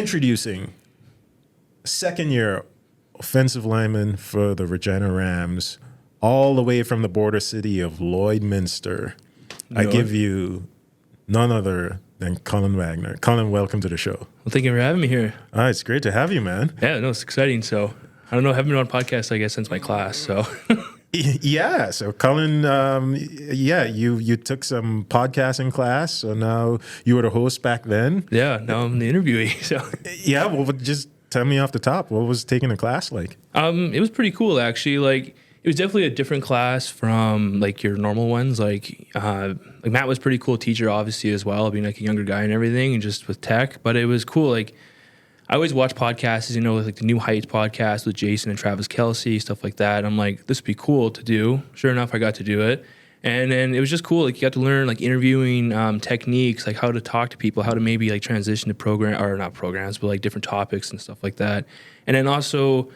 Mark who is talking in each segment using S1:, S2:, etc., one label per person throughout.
S1: Introducing second-year offensive lineman for the Regina Rams, all the way from the border city of Lloydminster. I give you none other than Cullen Wagner. Cullen, welcome to the show.
S2: Well, thank you for having me here.
S1: It's great to have you, man.
S2: Yeah, no, it's exciting. So, I don't know, I haven't been on podcasts, I guess, since my class. So,
S1: Yeah. So, Cullen, you took some podcasting class. So now you were the host back then.
S2: yeah, now I'm the interviewee. So,
S1: Yeah. Well, just tell me off the top, what was taking a class like?
S2: it was pretty cool, actually. Like, it was definitely a different class from like your normal ones. Like Matt was a pretty cool teacher, obviously, as well, being like a younger guy and everything, and just with tech. But it was cool. Like, I always watch podcasts, like the New Heights podcast with Jason and Travis Kelce, stuff like that. I'm like, this would be cool to do. Sure enough, I got to do it. And then it was just cool. Like, you got to learn like interviewing techniques, like how to talk to people, how to maybe like transition to not programs, but like different topics and stuff like that. And then also,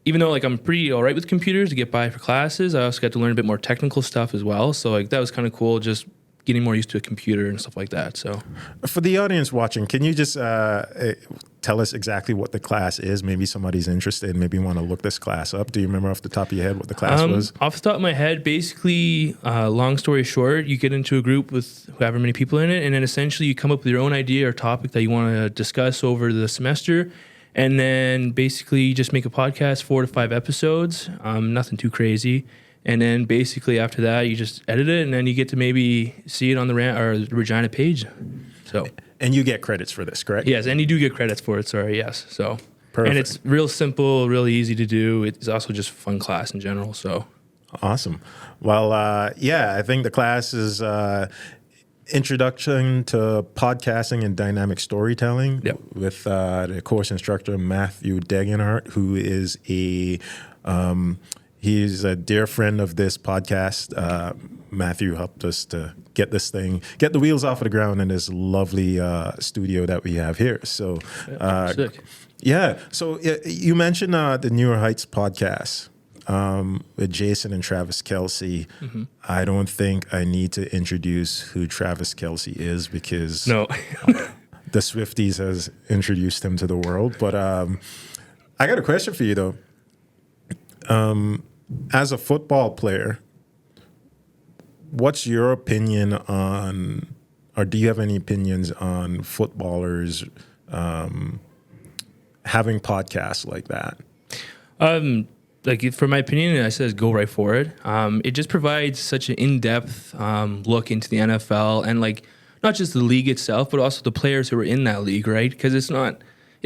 S2: even though like I'm pretty all right with computers to get by for classes, I also got to learn a bit more technical stuff as well. So like that was kind of cool, just getting more used to a computer and stuff like that. So
S1: for the audience watching, can you just tell us exactly what the class is? Maybe somebody's interested, maybe want to look this class up. Do you remember off the top of your head what the class was?
S2: Off the top of my head, basically, long story short, you get into a group with however many people in it, and then essentially you come up with your own idea or topic that you want to discuss over the semester. And then basically you just make a podcast, 4 to 5 episodes, nothing too crazy. And then basically after that, you just edit it, and then you get to maybe see it on the Regina page. So,
S1: and you get credits for this, correct?
S2: Yes, and you do get credits for it. Sorry, yes. So,
S1: Perfect.
S2: And it's real simple, really easy to do. It's also just a fun class in general. So,
S1: awesome. Well, I think the class is Introduction to Podcasting and Dynamic Storytelling with the course instructor Matthew Degenhart, who is he's a dear friend of this podcast. Matthew helped us to get the wheels off of the ground in this lovely studio that we have here. So,
S2: sick.
S1: Yeah. So you mentioned the Newer Heights podcast. With Jason and Travis Kelce.
S2: Mm-hmm.
S1: I don't think I need to introduce who Travis Kelce is because
S2: No.
S1: the Swifties has introduced him to the world. But I got a question for you, though. As a football player, what's your opinion on, or do you have any opinions on footballers having podcasts like that?
S2: Like, for my opinion, I says go right for it. It just provides such an in-depth look into the NFL and like not just the league itself, but also the players who are in that league, right? Because it's not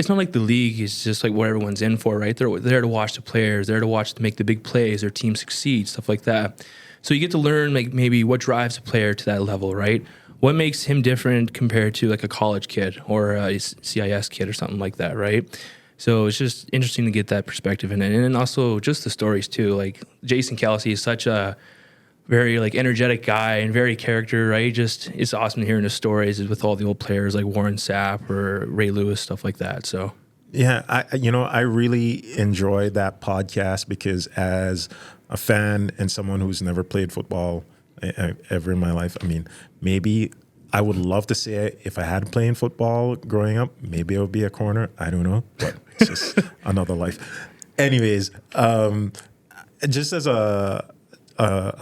S2: like the league is just like what everyone's in for, right? They're there to watch the players, they're to make the big plays, their team succeed, stuff like that. So you get to learn like maybe what drives a player to that level, right? What makes him different compared to like a college kid or a CIS kid or something like that, right? So it's just interesting to get that perspective in it. And then also just the stories too. Like Jason Kelce is such a very like energetic guy and very character, right? Just it's awesome hearing his stories with all the old players like Warren Sapp or Ray Lewis, stuff like that. So
S1: yeah, I really enjoyed that podcast because as a fan and someone who's never played football ever in my life, I mean, maybe I would love to say if I had played football growing up, maybe I would be a corner. I don't know, but it's just another life. Anyways, just as a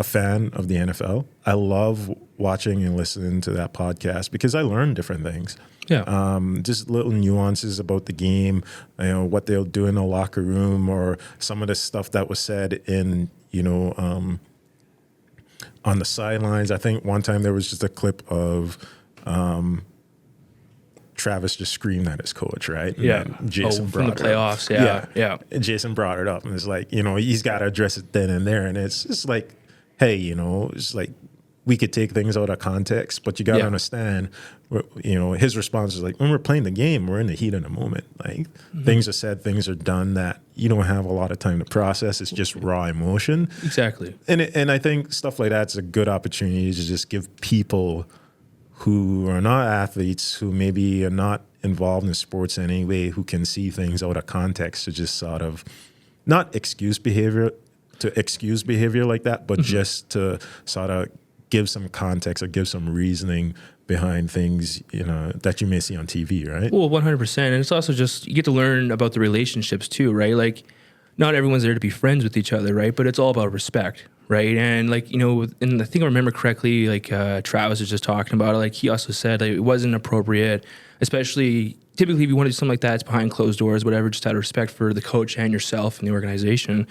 S1: fan of the NFL, I love watching and listening to that podcast because I learn different things.
S2: yeah,
S1: Just little nuances about the game, what they'll do in the locker room or some of the stuff that was said in, on the sidelines. I think one time there was just a clip of Travis just screamed at his coach, right? And
S2: yeah.
S1: Jason
S2: from the
S1: brought it up.
S2: playoffs, yeah.
S1: And Jason brought it up, and it's like, he's got to address it then and there. And it's just like, hey, it's like we could take things out of context, but you got to understand, his response is like, when we're playing the game, we're in the heat of the moment. Like things are said, things are done that you don't have a lot of time to process. It's just raw emotion.
S2: Exactly.
S1: And I think stuff like that's a good opportunity to just give people who are not athletes, who maybe are not involved in sports in any way, who can see things out of context to just sort of not excuse behavior like that, but just to sort of give some context or give some reasoning behind things, that you may see on TV, right?
S2: Well, 100%. And it's also just, you get to learn about the relationships too, right? Like, not everyone's there to be friends with each other, right? But it's all about respect, right? And like, and I think I remember correctly, like Travis was just talking about it. Like he also said like, it wasn't appropriate, especially typically if you want to do something like that, it's behind closed doors, whatever, just out of respect for the coach and yourself and the organization.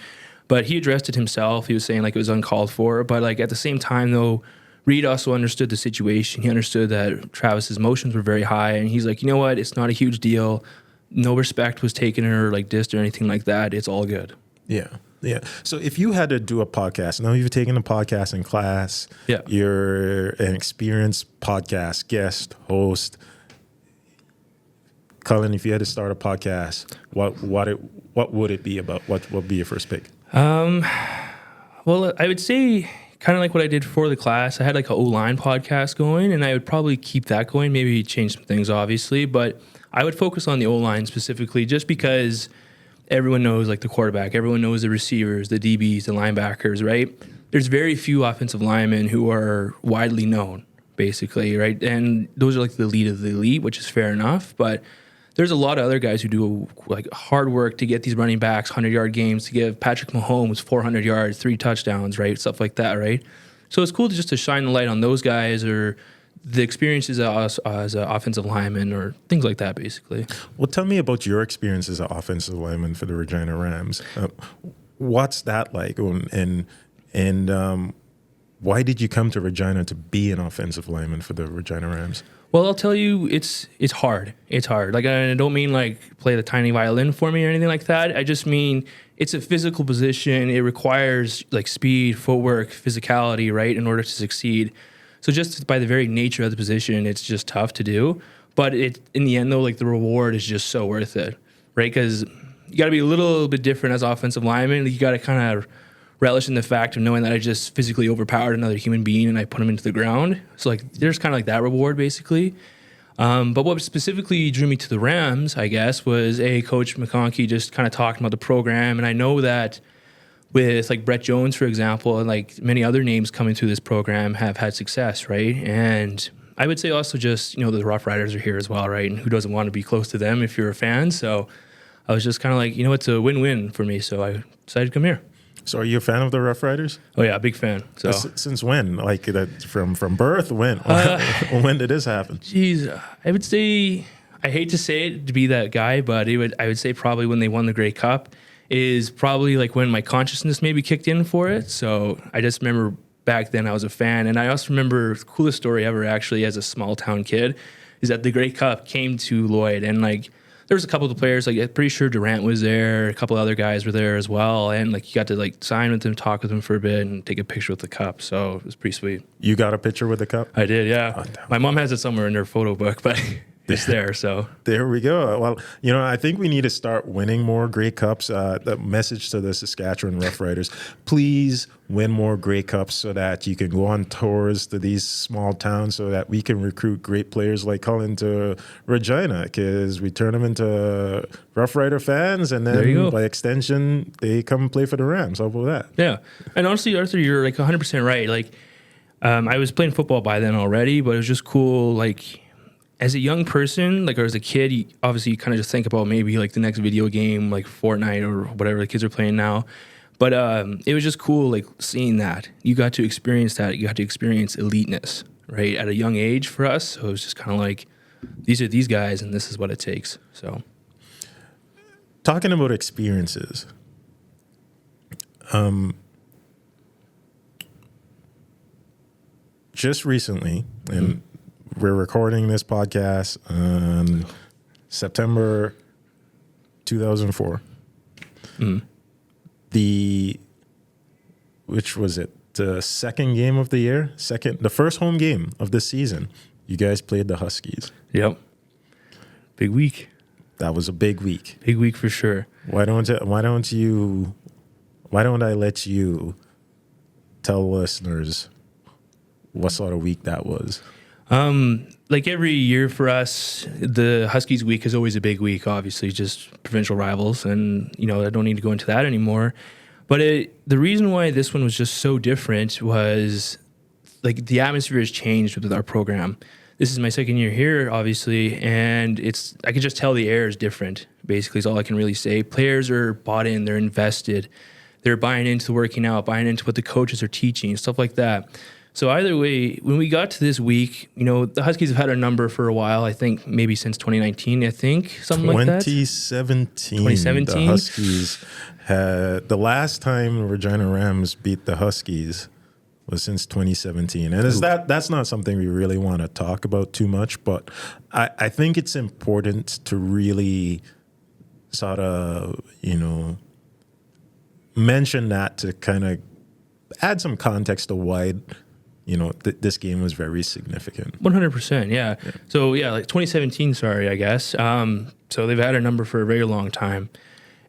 S2: But he addressed it himself. He was saying like it was uncalled for. But like at the same time though, Reed also understood the situation. He understood that Travis's emotions were very high. And he's like, you know what? It's not a huge deal. No respect was taken or like dissed or anything like that. It's all good.
S1: Yeah. Yeah. So if you had to do a podcast, now you've taken a podcasting class,
S2: yeah,
S1: you're an experienced podcast guest, host. Cullen, if you had to start a podcast, what would it be about? What would be your first pick?
S2: Well, I would say kind of like what I did for the class. I had like an O-line podcast going, and I would probably keep that going, maybe change some things, obviously, but I would focus on the O-line specifically just because everyone knows like the quarterback, everyone knows the receivers, the DBs, the linebackers, right? There's very few offensive linemen who are widely known, basically, right? And those are like the elite of the elite, which is fair enough, but there's a lot of other guys who do like hard work to get these running backs 100-yard games, to give Patrick Mahomes 400 yards, 3 touchdowns, right? Stuff like that, right? So it's cool to shine the light on those guys or the experiences as an offensive lineman or things like that, basically.
S1: Well, tell me about your experience as an offensive lineman for the Regina Rams. What's that like? And why did you come to Regina to be an offensive lineman for the Regina Rams?
S2: Well, I'll tell you, it's hard. It's hard. Like, I don't mean like play the tiny violin for me or anything like that. I just mean it's a physical position. It requires like speed, footwork, physicality, right, in order to succeed. So just by the very nature of the position, it's just tough to do. But in the end, though, like the reward is just so worth it, right? Because you got to be a little bit different as offensive lineman. You got to kind of relish in the fact of knowing that I just physically overpowered another human being and I put him into the ground. So like there's kind of like that reward, basically. But what specifically drew me to the Rams, I guess, was Coach McConkey just kind of talking about the program. And I know that with like Brett Jones, for example, and like many other names coming through this program have had success, right? And I would say also just, the Rough Riders are here as well, right? And who doesn't want to be close to them if you're a fan? So I was just kind of like, it's a win-win for me. So I decided to come here.
S1: So are you a fan of the Rough Riders?
S2: Oh, yeah, big fan. So
S1: since when? Like that from birth? When? When did this happen?
S2: Geez, I would say, I hate to say it to be that guy, but I would say probably when they won the Grey Cup is probably like when my consciousness maybe kicked in for it. So I just remember back then I was a fan. And I also remember the coolest story ever actually as a small town kid is that the Grey Cup came to Lloyd and like there was a couple of the players, like I'm pretty sure Durant was there, a couple of other guys were there as well. And like you got to like sign with them, talk with them for a bit and take a picture with the cup. So it was pretty sweet.
S1: You got a picture with the cup?
S2: I did, yeah. Oh, my mom has it somewhere in her photo book, but it's there. So
S1: there we go. Well, I think we need to start winning more Grey Cups. The message to the Saskatchewan Rough Riders: please win more Grey Cups so that you can go on tours to these small towns, so that we can recruit great players like Cullen to Regina, because we turn them into Rough Rider fans, and then by extension, they come play for the Rams. How about that?
S2: Yeah, and honestly, Arthur, you're like 100% right. Like, I was playing football by then already, but it was just cool, like. As a young person, like or as a kid, you obviously kind of just think about maybe like the next video game, like Fortnite or whatever the kids are playing now. But it was just cool, like seeing that. You got to experience that. You got to experience eliteness, right, at a young age for us. So it was just kind of like, these are these guys, and this is what it takes. So,
S1: talking about experiences, just recently, and we're recording this podcast on September 2004. Which was it? The second game of the year? The first home game of the season. You guys played the Huskies.
S2: Yep. Big week.
S1: That was a big week.
S2: Big week for sure.
S1: Why don't I let you tell listeners what sort of week that was?
S2: Like every year for us, the Huskies week is always a big week, obviously, just provincial rivals. And, I don't need to go into that anymore. But the reason why this one was just so different was like the atmosphere has changed with our program. this is my second year here, obviously, and I can just tell the air is different, basically, is all I can really say. Players are bought in, they're invested, they're buying into working out, buying into what the coaches are teaching, stuff like that. So either way, when we got to this week, the Huskies have had a number for a while, I think maybe since 2019, something like that.
S1: 2017. The Huskies had, the last time Regina Rams beat the Huskies was since 2017. And that's not something we really want to talk about too much, but I think it's important to really sort of, mention that to kind of add some context to why, this game was very significant.
S2: 100%, yeah. So, like 2017, I guess. So they've had a number for a very long time.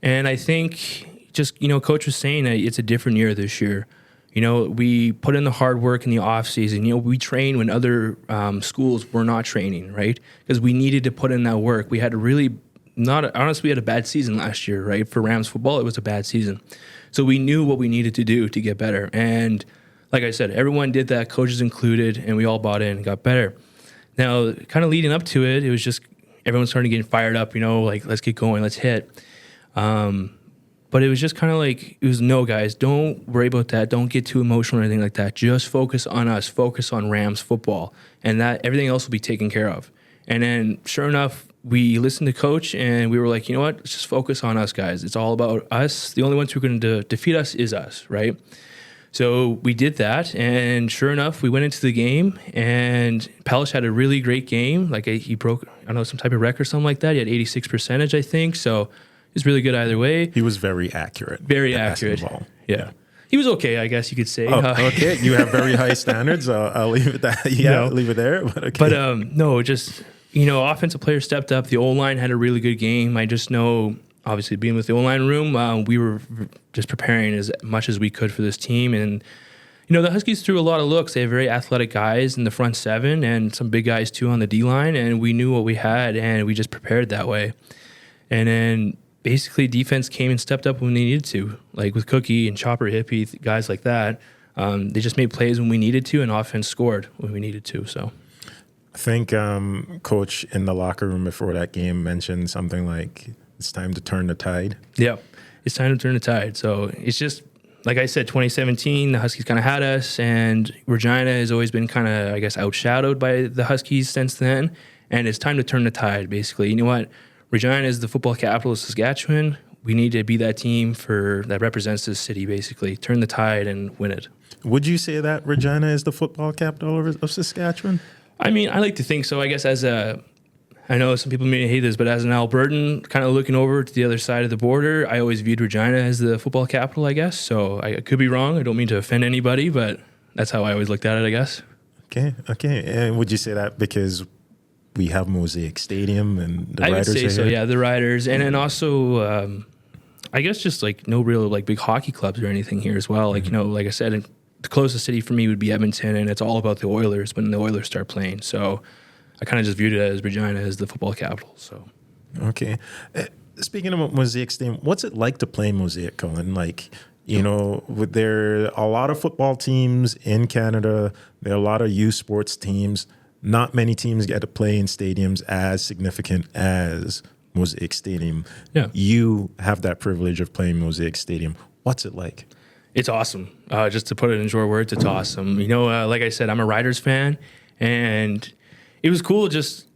S2: And I think just, Coach was saying that it's a different year this year. We put in the hard work in the off season. We train when other schools were not training, right? Because we needed to put in that work. We had we had a bad season last year, right? For Rams football, it was a bad season. So we knew what we needed to do to get better. And like I said, everyone did that, coaches included, and we all bought in and got better. Now, kind of leading up to it, it was just everyone started getting fired up, like, let's get going, let's hit. But it was just kind of like, no, guys, don't worry about that. Don't get too emotional or anything like that. Just focus on us. Focus on Rams football. And that everything else will be taken care of. And then, sure enough, we listened to Coach, and we were like, you know what? Let's just focus on us, guys. It's all about us. The only ones who are going to defeat us is us, right? So we did that, and sure enough, we went into the game, and Pelish had a really great game. Like, he broke, some type of record or something like that. He had 86%, I think, so it's really good either way.
S1: He was very accurate.
S2: Very accurate. Yeah. He was okay, I guess you could say.
S1: Okay. You have very high standards. I'll leave it that. Yeah, leave it there. But okay.
S2: But no, just offensive players stepped up. The O-line had a really good game. I just know, obviously, being with the O-line room, we were just preparing as much as we could for this team. And the Huskies threw a lot of looks. They have very athletic guys in the front seven and some big guys too on the D-line. And we knew what we had, and we just prepared that way. And then basically, defense came and stepped up when they needed to, like with Cookie and Chopper Hippie, guys like that. They just made plays when we needed to, and offense scored when we needed to. So,
S1: I think Coach in the locker room before that game mentioned something like, it's time to turn the tide.
S2: Yeah, it's time to turn the tide. So it's just, like I said, 2017, the Huskies kind of had us, and Regina has always been kind of, I guess, outshadowed by the Huskies since then. And it's time to turn the tide, basically. You know what? Regina is the football capital of Saskatchewan. We need to be that team that represents this city, basically. Turn the tide and win it.
S1: Would you say that Regina is the football capital of Saskatchewan?
S2: I mean, I like to think so. I guess I know some people may hate this, but as an Albertan, kind of looking over to the other side of the border, I always viewed Regina as the football capital, I guess. So I could be wrong. I don't mean to offend anybody, but that's how I always looked at it, I guess.
S1: Okay. And would you say that because we have Mosaic Stadium and the Riders?
S2: I would say so,
S1: here?
S2: yeah, the Riders. And then also, I guess just like no real like big hockey clubs or anything here as well. Like, like I said, the closest city for me would be Edmonton, and it's all about the Oilers when the Oilers start playing. So I kind of just viewed it as Regina as the football capital. So,
S1: okay. Speaking about Mosaic Stadium, what's it like to play Mosaic, Cullen? Like, there are a lot of football teams in Canada. There are a lot of youth sports teams. Not many teams get to play in stadiums as significant as Mosaic Stadium.
S2: Yeah.
S1: You have that privilege of playing Mosaic Stadium. What's it like?
S2: It's awesome. Just to put it in short words, it's awesome. Like I said, I'm a Riders fan, and it was cool. Just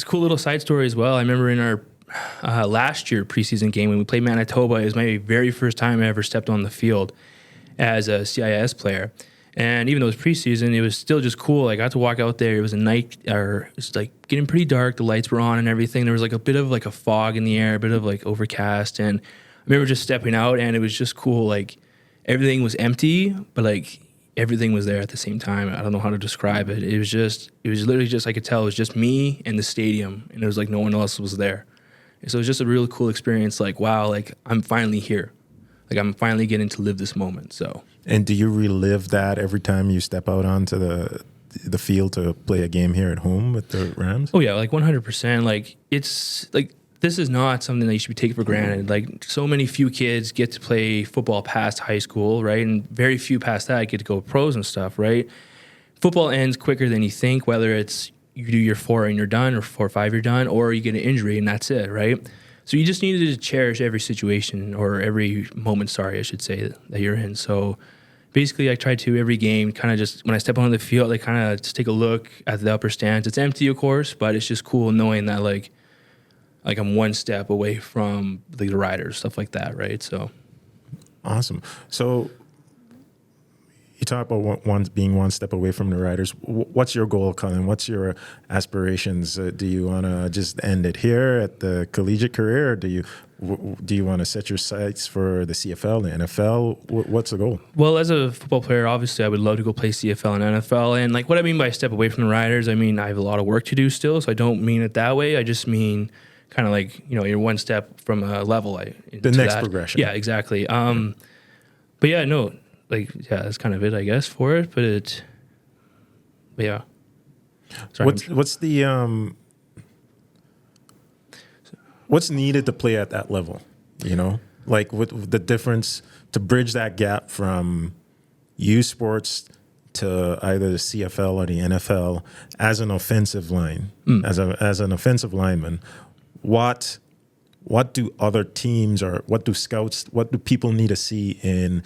S2: cool little side story as well. I remember in our last year preseason game when we played Manitoba, it was my very first time I ever stepped on the field as a CIS player. And even though it was preseason, it was still just cool. I got to walk out there. It was it was like getting pretty dark. The lights were on and everything. There was like a bit of like a fog in the air, a bit of like overcast. And I remember just stepping out, and it was just cool. Like everything was empty, but like everything was there at the same time. I don't know how to describe it. It was literally just, I could tell it was just me and the stadium, and it was like no one else was there. And so it was just a really cool experience. Like, wow, like I'm finally here. Like I'm finally getting to live this moment. So.
S1: And do you relive that every time you step out onto the field to play a game here at home with the Rams?
S2: Oh yeah, like 100%. Like it's like this is not something that you should be taking for granted. Like so many few kids get to play football past high school, right? And very few past that get to go pros and stuff, right? Football ends quicker than you think, whether it's you do your 4 and you're done, or 4 or 5 you're done, or you get an injury and that's it, right? So you just needed to cherish every situation, or every moment, I should say, that you're in. So basically I try to every game kind of just, when I step onto the field, I kind of just take a look at the upper stands. It's empty, of course, but it's just cool knowing that like I'm one step away from the riders, stuff like that, right? So
S1: awesome. So you talk about being one step away from the riders. What's your goal, Cullen? What's your aspirations? Do you want to just end it here at the collegiate career, or do you want to set your sights for the CFL, the NFL? What's the goal?
S2: Well, as a football player, obviously I would love to go play CFL and NFL. And like what I mean by step away from the riders, I mean I have a lot of work to do still, so I don't mean it that way. I just mean kind of like, you're one step from a level.
S1: The next progression.
S2: Yeah, exactly. But yeah, no, that's kind of it, I guess, for it. But yeah. Sorry,
S1: what's needed to play at that level? Like with the difference to bridge that gap from U Sports to either the CFL or the NFL as an offensive line, as an offensive lineman. What do other teams, or what do scouts, what do people need to see in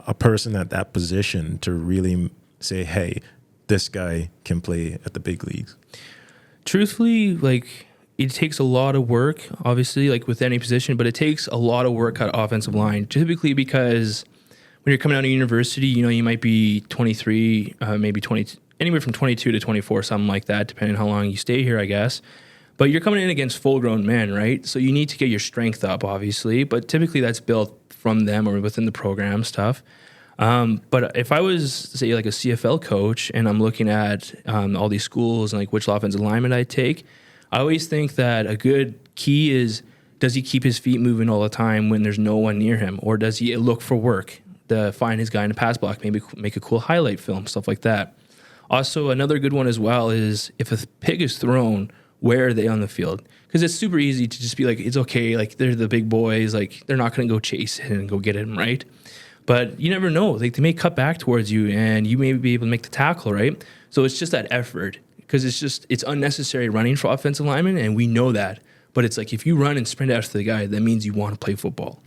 S1: a person at that position to really say, hey, this guy can play at the big leagues?
S2: Truthfully, it takes a lot of work, obviously, with any position, but it takes a lot of work at offensive line, typically because when you're coming out of university, you might be 23, maybe 20, anywhere from 22 to 24, something like that, depending on how long you stay here, I guess. But you're coming in against full-grown men, right? So you need to get your strength up, obviously, but typically that's built from them or within the program stuff. But if I was, say, like a CFL coach and I'm looking at all these schools and which offensive lineman I take, I always think that a good key is, does he keep his feet moving all the time when there's no one near him? Or does he look for work to find his guy in a pass block, maybe make a cool highlight film, stuff like that. Also, another good one as well is if a pig is thrown, where are they on the field? Because it's super easy to just be like, it's okay, they're the big boys, they're not going to go chase it and go get him, right? But you never know. They may cut back towards you and you may be able to make the tackle, right? So it's just that effort, because it's unnecessary running for offensive linemen, and we know that. But it's if you run and sprint after the guy, that means you want to play football.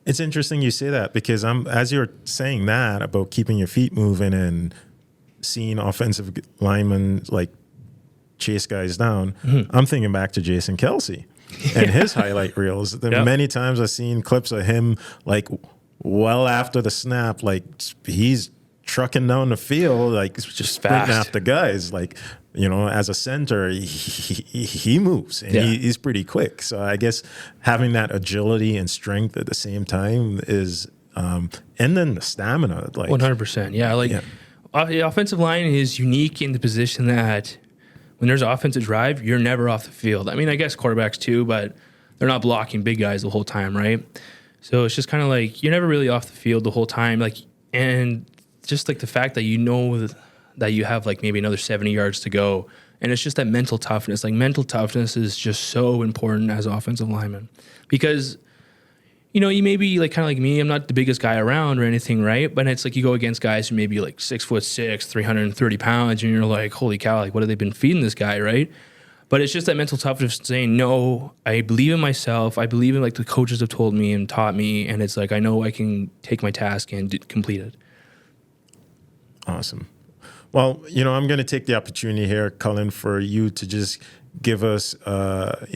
S1: It's interesting you say that, because as you're saying that about keeping your feet moving and seeing offensive linemen chase guys down, I'm thinking back to Jason Kelsey and his highlight reels. Many times I've seen clips of him well after the snap, he's trucking down the field, just sprinting after guys. As a center, he moves and he's pretty quick. So I guess having that agility and strength at the same time is, and then the stamina.
S2: 100%. Yeah. The offensive line is unique in the position that when there's offensive drive, you're never off the field. I mean, I guess quarterbacks too, but they're not blocking big guys the whole time, right? So it's just kind of you're never really off the field the whole time. And just the fact that that you have maybe another 70 yards to go. And it's just that mental toughness. Mental toughness is just so important as offensive linemen. Because, you may be kind of like me. I'm not the biggest guy around or anything, right? But it's you go against guys who may be 6'6", 330 pounds, and you're like, holy cow, what have they been feeding this guy, right? But it's just that mental toughness saying, no, I believe in myself. I believe in the coaches have told me and taught me. And it's I know I can take my task and complete it.
S1: Awesome. Well, I'm going to take the opportunity here, Cullen, for you to just give us, a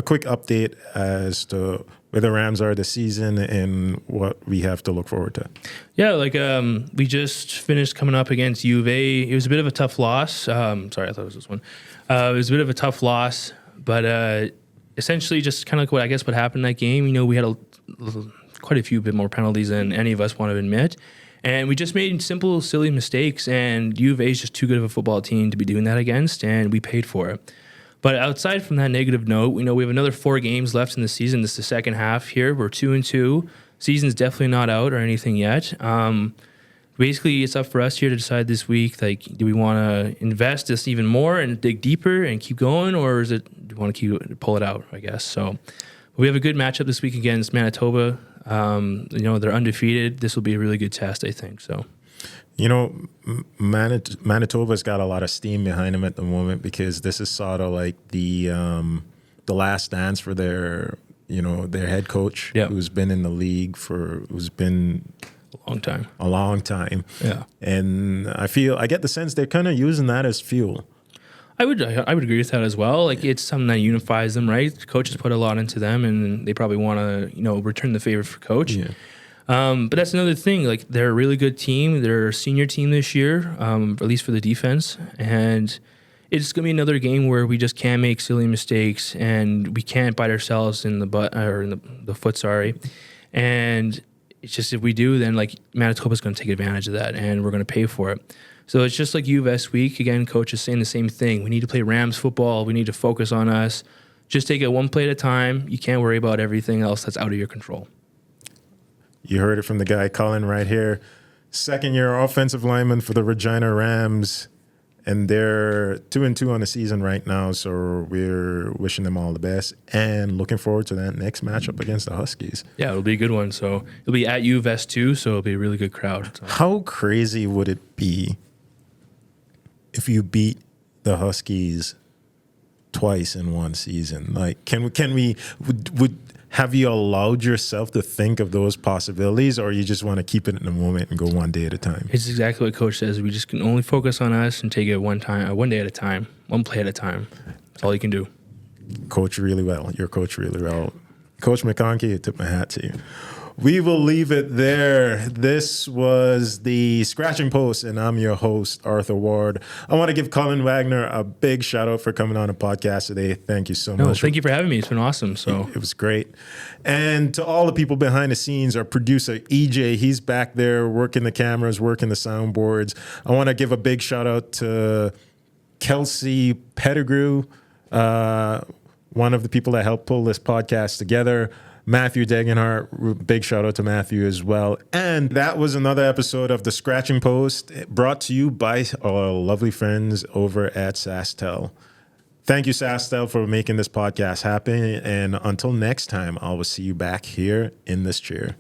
S1: quick update as to where the Rams are this season and what we have to look forward to.
S2: Yeah, we just finished coming up against U of A. It was a bit of a tough loss. Sorry, I thought it was this one. It was a bit of a tough loss, but essentially just kind of what happened in that game. We had quite a few bit more penalties than any of us want to admit. And we just made simple, silly mistakes, and U of A is just too good of a football team to be doing that against, and we paid for it. But outside from that negative note, we have another 4 games left in the season. This is the second half here. We're 2-2. Season's definitely not out or anything yet. Basically, it's up for us here to decide this week, do we want to invest this even more and dig deeper and keep going, or do we want to pull it out, I guess. So we have a good matchup this week against Manitoba. They're undefeated. This will be a really good test, I think. So
S1: You know, Manitoba's got a lot of steam behind them at the moment because this is sort of like the last dance for their head coach, who's been in the league who's been
S2: a long time.
S1: Yeah, and I get the sense they're kind of using that as fuel.
S2: I would agree with that as well. Like, it's something that unifies them, right? Coaches put a lot into them, and they probably want to return the favor for coach.
S1: Yeah.
S2: But that's another thing. Like, they're a really good team. They're a senior team this year, at least for the defense. And it's going to be another game where we just can't make silly mistakes and we can't bite ourselves in the butt or in the foot. Sorry. And it's just, if we do, then like Manitoba's going to take advantage of that and we're going to pay for it. So it's just like U of S week. Again, coach is saying the same thing. We need to play Rams football. We need to focus on us. Just take it one play at a time. You can't worry about everything else that's out of your control.
S1: You heard it from the guy, Cullen, right here. Second-year offensive lineman for the Regina Rams, and they're 2-2 on the season right now, so we're wishing them all the best and looking forward to that next matchup against the Huskies.
S2: Yeah, it'll be a good one. So it'll be at U of S too, so it'll be a really good crowd. So.
S1: How crazy would it be if you beat the Huskies twice in one season? Like, would have you allowed yourself to think of those possibilities, or you just want to keep it in the moment and go one day at a time?
S2: It's exactly what coach says. We just can only focus on us and take it one day at a time, one play at a time. That's all you can do.
S1: Coach really well. You're coach really well. Coach McConkey, I tip my hat to you. We will leave it there. This was the Scratching Post, and I'm your host, Arthur Ward. I want to give Cullen Wagner a big shout out for coming on the podcast today. Thank you so much.
S2: Thank you for having me. It's been awesome. So
S1: it was great. And to all the people behind the scenes, our producer, EJ, he's back there working the cameras, working the soundboards. I want to give a big shout out to Kelsey Pettigrew, one of the people that helped pull this podcast together. Matthew Degenhart, big shout out to Matthew as well. And that was another episode of The Scratching Post, brought to you by our lovely friends over at SaskTel. Thank you, SaskTel, for making this podcast happen. And until next time, I will see you back here in this chair.